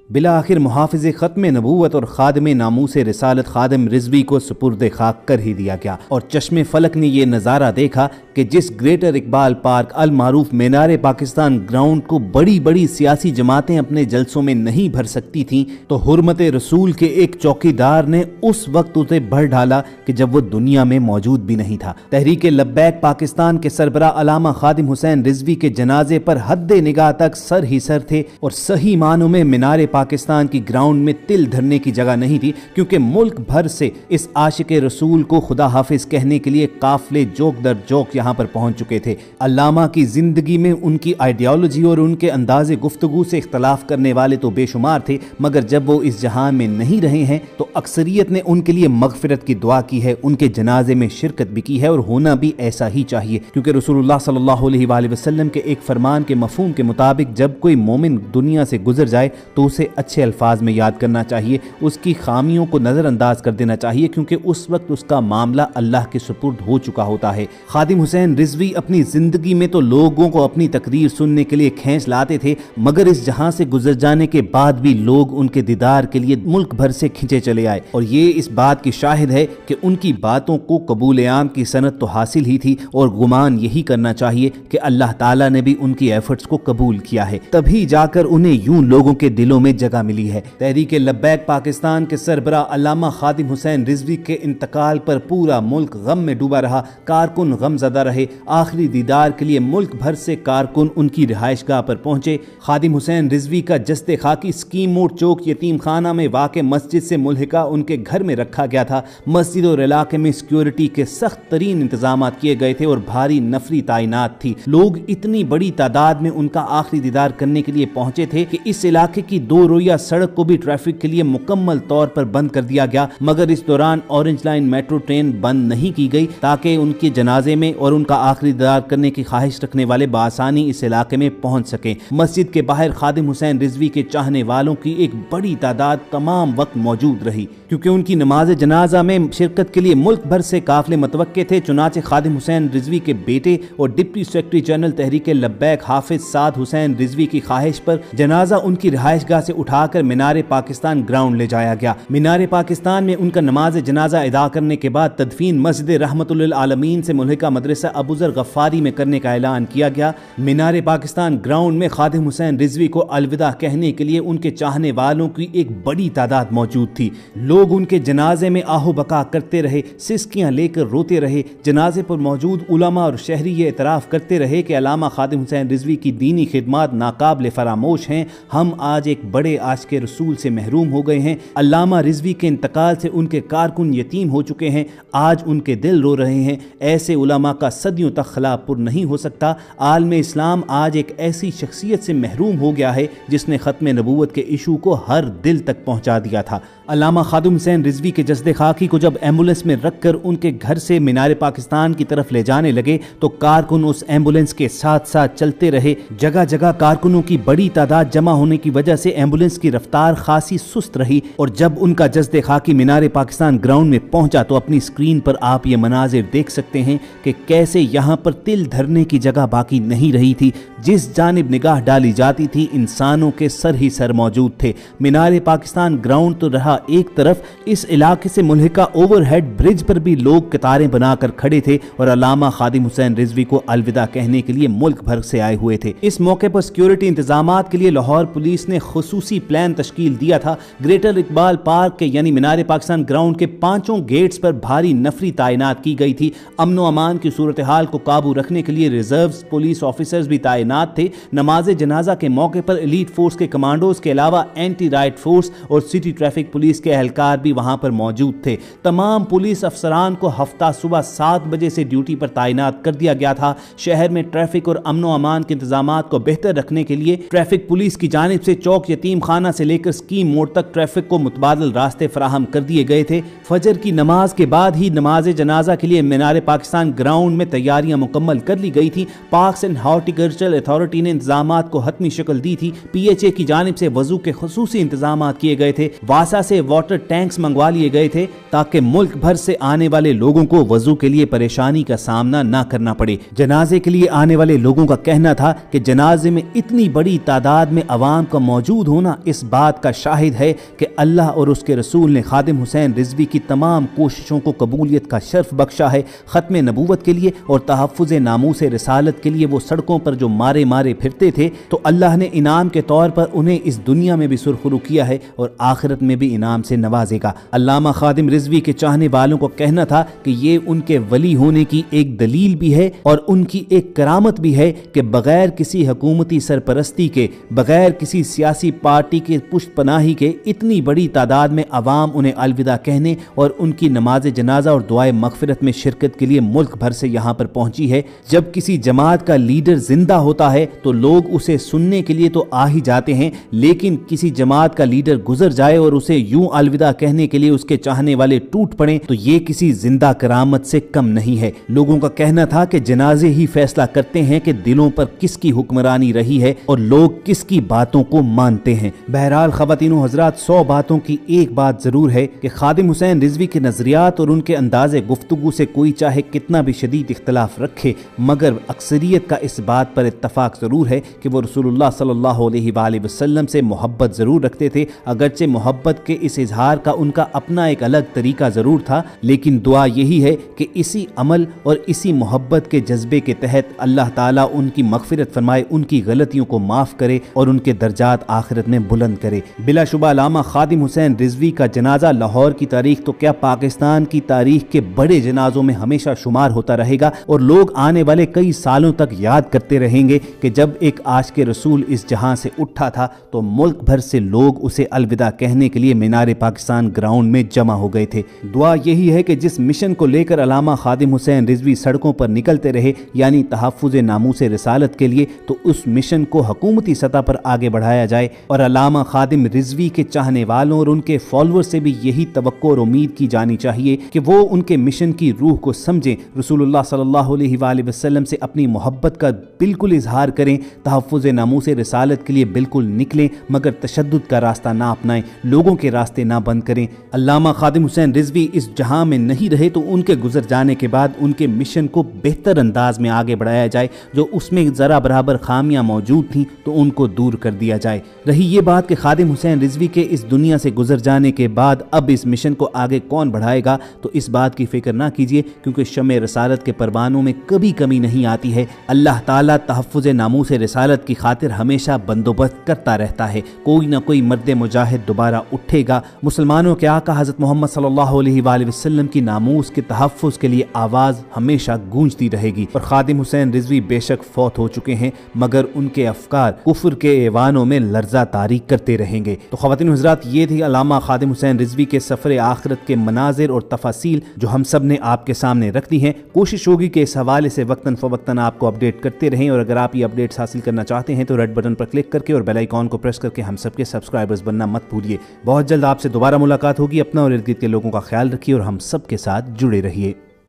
बिला आखिर मुहाफ़िज़ ख़त्म नबूवत और ख़ादिम नामूस रिसालत ख़ादिम रिज़वी को सुपुर्द खाक कर ही दिया गया और चश्मे फ़लक ने यह नज़ारा देखा कि जिस ग्रेटर इकबाल पार्क अल मारूफ मीनार पाकिस्तान ग्राउंड को बड़ी बड़ी सियासी जमातें अपने जलसों में नहीं भर सकती थीं, तो हुर्मत रसूल के एक चौकीदार ने उस वक्त उसे भर डाला कि जब वो दुनिया में मौजूद भी नहीं था। तहरीक लब्बैक पाकिस्तान के सरबरा अलामा खादिम हुसैन रिजवी के जनाजे पर हद्दे निगाह तक सर ही सर थे और सही मानों में मीनार पाकिस्तान की ग्राउंड में तिल धरने की जगह नहीं थी, क्योंकि मुल्क भर से इस आशिक रसूल को खुदा हाफिज कहने के लिए काफिले जोक दर जोक यहाँ पर पहुंच चुके थे। अल्लामा की जिंदगी में उनकी आइडियोलॉजी और उनके अंदाजे गुफ्तगू से इख्तलाफ करने वाले तो बेशुमार थे, मगर जब वो इस जहां में नहीं रहे हैं तो अक्सरियत ने उनके लिए मगफिरत की दुआ की है, उनके जनाजे में शिरकत भी की है और होना भी ऐसा ही चाहिए, क्योंकि रसूलुल्लाह सल्लल्लाहु अलैहि वसल्लम के एक फरमान के मफहूम के मुताबिक जब कोई मोमिन दुनिया से गुजर जाए तो उसे अच्छे अल्फाज में याद करना चाहिए, उसकी खामियों को नज़रअंदाज कर देना चाहिए, क्योंकि उस वक्त उसका मामला अल्लाह के सुपुर्द हो चुका होता है। खादिम हुसैन रिजवी अपनी जिंदगी में तो लोगों को अपनी तकरीर सुनने के लिए खींच लाते थे, मगर इस जहां से गुजर जाने के बाद भी लोग उनके दीदार के लिए मुल्क भर से खिंचे चले आए और ये इस बात की शाहिद है कि उनकी बातों को कबूल आम की सनत तो हासिल ही थी और गुमान यही करना चाहिए कि अल्लाह ताला ने भी उनकी एफर्ट्स को कबूल किया है, तभी जाकर उन्हें यूं लोगों के दिलों में जगह मिली है। तहरीक लब्बैक पाकिस्तान के सरबरा अल्लामा खादिम हुसैन रिजवी के इंतकाल पर पूरा मुल्क गम में डूबा रहा, कारकुन गमज़दा रहे। आखिरी दीदार के लिए मुल्क भर से कारकुन उनकी रिहाइशगाह पर पहुंचे। खादिम हुसैन रिजवी का जस्ते खाकी स्कीम मोड़ चौक यतीम खाना में वाक़ मस्जिद से मुल्हिका उनके घर में रखा गया था। मस्जिद और इलाके में सिक्योरिटी के सख्त तरीन इंतजाम किए गए थे और भारी नफरी तैनात थी। लोग इतनी बड़ी तादाद में उनका आखिरी दीदार करने के लिए पहुंचे थे कि इस इलाके की दो रोया सड़क को भी ट्रैफिक के लिए मुकम्मल तौर पर बंद कर दिया गया, मगर इस दौरान ऑरेंज लाइन मेट्रो ट्रेन बंद नहीं की गई ताकि उनके जनाजे में और उनका आखिरी दीदार करने की ख्वाहिश रखने वाले बासानी इस इलाके में पहुंच सके। मस्जिद के बाहर खादिम हुसैन रिजवी के चाहने वालों की एक बड़ी तादाद तमाम वक्त मौजूद रही, क्योंकि उनकी नमाज जनाजा में शिरकत के लिए मुल्क भर से काफिले मुतवक्के थे। चुनाचे खादिम हुसैन रिजवी के बेटे और डिप्टी सेक्रेटरी जनरल तहरीक लब्बैक हाफिज साद हुसैन रिजवी की ख्वाहिश पर जनाजा उनकी रिहाइशगाह से उठाकर मीनार पाकिस्तान ग्राउंड ले जाया गया। मीनार पाकिस्तान में उनका नमाज जनाजा अदा करने के बाद तदफीन मस्जिद रहमतुल आलमीन से मुल्हिका मदरसा अबूजर गफ्फारी में करने का ऐलान किया गया। मीनार पाकिस्तान ग्राउंड में खादिम हुसैन रिजवी को अलविदा कहने के लिए उनके चाहने वालों की एक बड़ी तादाद मौजूद थी। लोग उनके जनाजे में आहो बका करते रहे, सिसकियां लेकर रोते रहे। जनाजे पर मौजूद उलमा और शहरी ये इतराफ़ करते रहे कि अल्लामा खादिम हुसैन रिजवी की दीनी खिदमात नाकाबिल फरामोश हैं। हम आज एक बड़े आशिक़ रसूल से महरूम हो गए हैं। अल्लामा रिजवी के इंतकाल से उनके कारकुन यतीम हो चुके हैं, आज उनके दिल रो रहे हैं। ऐसे उलमा का सदियों तक खला पुर नहीं हो सकता। आलमे इस्लाम आज एक ऐसी शख्सियत से महरूम हो गया है जिसने ख़त्म नबूवत के इशू को हर दिल तक पहुँचा दिया था। अल्लामा खादिम हुसैन रिजवी के जस्दे खाकी को जब एम्बुलेंस में रखकर उनके घर से मीनार पाकिस्तान की तरफ ले जाने लगे तो कारकुन उस एम्बुलेंस के साथ साथ चलते रहे। जगह जगह कारकुनों की बड़ी तादाद जमा होने की वजह से एम्बुलेंस की रफ्तार खासी सुस्त रही और जब उनका जस्दे खाकी मीनार पाकिस्तान ग्राउंड में पहुंचा तो अपनी स्क्रीन पर आप ये मनाजिर देख सकते हैं कि कैसे यहाँ पर तिल धरने की जगह बाकी नहीं रही थी। जिस जानिब निगाह डाली जाती थी इंसानों के सर ही सर मौजूद थे। मीनार पाकिस्तान ग्राउंड तो रहा एक तरफ, इस इलाके से मुल्हिका ओवरहेड ब्रिज पर भी लोग कतारें बनाकर खड़े थे और अल्लामा खादिम हुसैन रिजवी को अलविदा कहने के लिए मुल्क भर से आए हुए थे। इस मौके पर सिक्योरिटी इंतजामात के लिए लाहौर पुलिस ने खुसूसी प्लान तश्कील दिया था। ग्रेटर इकबाल पार्क के यानी मीनार पाकिस्तान ग्राउंड के पांचों गेट्स पर भारी नफरी तैनात की गई थी। अमन व अमान की सूरत हाल को काबू रखने के लिए रिजर्व पुलिस ऑफिसर्स भी तैनात थे। नमाज जनाजा के मौके पर एलीट फोर्स के कमांडोज के अलावा एंटी राइट फोर्स और सिटी ट्रैफिक पुलिस के एहलकार भी वहां पर मौजूद थे। तमाम पुलिस अफसरान को हफ्ता सुबह 7 बजे से ड्यूटी पर तैनात कर दिया गया था। शहर में ट्रैफिक और अमन व अमान के इंतजामात को बेहतर रखने के लिए ट्रैफिक पुलिस की जानिब से चौक यतीम खाना से लेकर स्कीम मोड़ तक ट्रैफिक को मुतबादल रास्ते फराहम कर दिए गए थे। फजर की नमाज के बाद ही नमाज जनाजा के लिए मीनार पाकिस्तान ग्राउंड में तैयारियां मुकम्मल कर ली गई थी। पार्क्स एंड हॉर्टिकल्चरल अथॉरिटी ने इंतजामात को हतमी शक्ल दी थी। PHA की जानिब से वजू के खुसूसी इंतजामात किए गए थे। वासा से वाटर टैंक्स मंगवा लिए गए थे ताकि मुल्क भर से आने वाले लोगों को वजू के लिए परेशानी का सामना न करना पड़े। जनाजे के लिए आने वाले लोगों का कहना था कि जनाजे में इतनी बड़ी तादाद में अवाम का मौजूद होना इस बात का शाहिद है कि अल्लाह और उसके रसूल ने खादिम हुसैन रिजवी की तमाम कोशिशों को कबूलियत का शर्फ बख्शा है। ख़त्म नबूवत के लिए और तहफ़्फ़ुज़ नामूस रिसालत के लिए वो सड़कों पर जो मारे मारे फिरते थे, तो अल्लाह ने इनाम के तौर पर उन्हें इस दुनिया में भी सुरखरू किया है और आखिरत में भी इनाम से नवाजेगा। अल्लामा खादिम रिजवी के चाहने वालों को कहना था कि ये उनके वली होने की एक दलील भी है और उनकी एक करामत भी है कि बगैर किसी हुकूमती सरपरस्ती के, बगैर किसी सियासी पार्टी के पुष्ट पनाही के इतनी बड़ी तादाद में अवाम उन्हें अलविदा कहने और उनकी नमाज जनाजा और दुआए मगफिरत में शिरकत के लिए मुल्क भर से यहाँ पर पहुंची है। जब किसी जमात का लीडर जिंदा होता है तो लोग उसे सुनने के लिए तो आ ही जाते हैं, लेकिन किसी जमात का लीडर गुजर जाए और उसे यूं अलविदा कहने के लिए उसके चाहने वाले टूट पड़े तो ये किसी जिंदा करामत से कम नहीं है। लोगों का कहना था कि जनाजे ही फैसला करते हैं कि दिलों पर किसकी हुक्मरानी रही है और लोग किसकी बातों को मानते हैं। बहरहाल ख़वातीनो हज़रात, 100 बातों की एक बात जरूर है कि खादिम हुसैन रिजवी के नजरियात और उनके अंदाज़े गुफ्तगू से कोई चाहे कितना भी शदीद इख्तलाफ रखे, मगर अक्सरियत का इस बात पर इत्तफाक जरूर है कि वो रसूलुल्लाह सल्लल्लाहु अलैहि वसल्लम से मोहब्बत जरूर रखते थे। अगरचे मोहब्बत के इस इजहार का उनका अपना एक अलग तरीका जरूर था, लेकिन दुआ यही है कि इसी अमल और इसी मोहब्बत के जज्बे के तहत अल्लाह ताला उनकी मगफिरत फरमाए, उनकी गलतियों को माफ़ करे और उनके दर्जात आखिरत में बुलंद करे। बिलाशुबा अल्लामा खादिम हुसैन रिजवी का जनाजा लाहौर की तारीख तो क्या पाकिस्तान की तारीख के बड़े जनाजों में हमेशा शुमार होता रहेगा और लोग आने वाले कई सालों तक याद करते रहेंगे कि जब एक आशिक़े रसूल इस जहां से उठा था तो मुल्क भर से लोग उसे अलविदा कहने के लिए मीनार पाकिस्तान ग्राउंड में जमा हो गए थे। दुआ यही है कि जिस मिशन को लेकर अल्लामा खादिम हुसैन रिजवी सड़कों पर निकलते रहे, यानी तहफ़्फ़ुज़ नामूस रिसालत के लिए, तो उस मिशन को हुकूमती सतह पर आगे बढ़ाया जाए और अल्लामा खादिम रिजवी के चाहने वालों और उनके फॉलोअर्स से भी यही तवक्को और उम्मीद की जानी चाहिए कि वो उनके मिशन की रूह को समझें, रसूलुल्लाह सल्लल्लाहु अलैहि वसल्लम से अपनी मोहब्बत का बिल्कुल इजहार करें, तहफ़्फ़ुज़ नामूस रिसालत के लिए बिल्कुल निकलें, मगर तशद्दुद का रास्ता ना अपनाएं, लोगों के रास्ते ना बंद करें। अल्लामा खादिम हुसैन रिजवी इस जहां में नहीं रहे तो उनके गुजर जाने के बाद उनके मिशन को बेहतर अंदाज में आगे बढ़ाया जाए, जो उसमें ज़रा बराबर खामियां मौजूद थीं तो उनको दूर कर दिया जाए। रही ये बात कि खादिम हुसैन रिजवी के इस दुनिया से गुजर जाने के बाद अब इस मिशन को आगे कौन बढ़ाएगा, तो इस बात की फिक्र ना कीजिए, क्योंकि शमे रसालत के परवानों में कभी कमी नहीं आती है। अल्लाह ताला तहफ़्फ़ुज़ नामूस रिसालत की खातिर हमेशा बंदोबस्त करता रहता है। कोई ना कोई मर्द मुजाहिद दोबारा उठेगा। मुसलमानों के आका हज़रत मोहम्मद सल्लल्लाहु अलैहि वसल्लम की नामूस के तहफ़्फ़ुज़ के लिए आवाज़ हमेशा गूंजती रहेगी। और खादिम हुसैन रिजवी बेशक फौत हो चुके हैं, मगर उनके अफकार कुफ्र के ऐवानों में लर्जा तारी करते रहेंगे। तो ख़वातीन हज़रात, ये थी अल्लामा खादिम हुसैन रिजवी के सफ़र आखिरत के मनाजिर और तफासील जो हम सब ने आपके सामने रख दी हैं। कोशिश होगी कि इस हवाले से वक्तन फ़वक्तन आपको अपडेट करते रहें, और अगर आप ये अपडेट्स हासिल करना चाहते हैं तो रेड बटन पर क्लिक करके और बेल आइकॉन को प्रेस करके हम सबके सब्सक्राइबर्स बनना मत भूलिए। बहुत जल्द आपसे दोबारा मुलाकात होगी। अपना और इर्द गिर्द के लोगों का ख्याल रखिए और हम सबके साथ जुड़े रहिए।